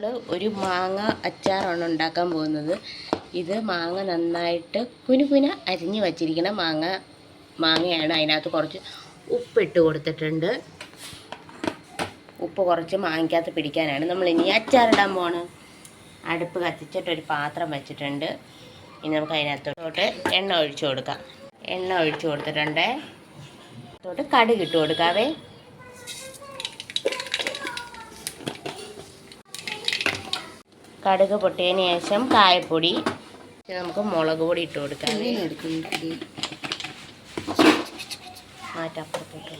നമ്മൾ ഒരു മാങ്ങ അച്ചാറാണ് ഉണ്ടാക്കാൻ പോകുന്നത്. ഇത് മാങ്ങ നന്നായിട്ട് കുനുകുന അരിഞ്ഞ് വച്ചിരിക്കുന്ന മാങ്ങയാണ്. അതിനകത്ത് കുറച്ച് ഉപ്പിട്ട് കൊടുത്തിട്ടുണ്ട്. ഉപ്പ് കുറച്ച് മാങ്ങയ്ക്കകത്ത് പിടിക്കാനാണ് നമ്മൾ ഇനി അച്ചാറിടാൻ പോണ്. അടുപ്പ് കത്തിച്ചിട്ട് ഒരു പാത്രം വെച്ചിട്ടുണ്ട്. ഇനി നമുക്ക് അതിനകത്തോട്ട് എണ്ണ ഒഴിച്ചു കൊടുക്കാം. എണ്ണ ഒഴിച്ചു കൊടുത്തിട്ടുണ്ട്. തൊട്ട് കടുക് ഇട്ട് കൊടുക്കാവേ. കടുക് പൊട്ടിയതിന് ശേഷം കായപ്പൊടി, നമുക്ക് മുളക് പൊടി ഇട്ട് കൊടുക്കാം. മാറ്റപ്പുറത്തേക്ക്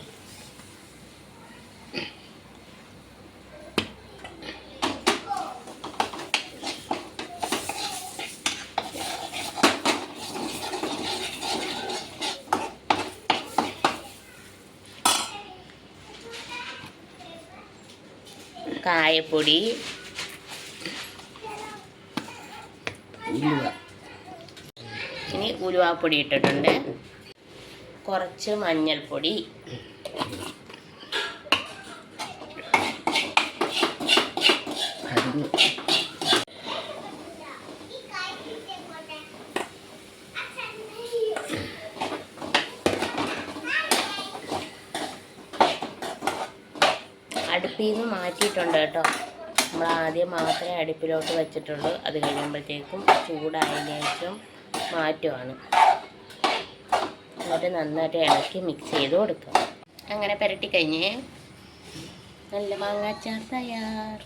കായപ്പൊടി, ഇനി ഉലുവാപ്പൊടി ഇട്ടിട്ടുണ്ട്. കുറച്ച് മഞ്ഞൾപ്പൊടി, അടുപ്പിൽ നിന്ന് മാറ്റിയിട്ടുണ്ട് കേട്ടോ. നമ്മൾ ആദ്യം മാത്രമേ അടുപ്പിലോട്ട് വെച്ചിട്ടുള്ളൂ. അത് കഴിയുമ്പോഴത്തേക്കും ചൂടായതിനു ശേഷം മാറ്റുവാണ്. എന്നിട്ട് നന്നായിട്ട് ഇളക്കി മിക്സ് ചെയ്ത് കൊടുക്കാം. അങ്ങനെ പുരട്ടി കഴിഞ്ഞ് നല്ല മാങ്ങാച്ചാർ തയ്യാർ.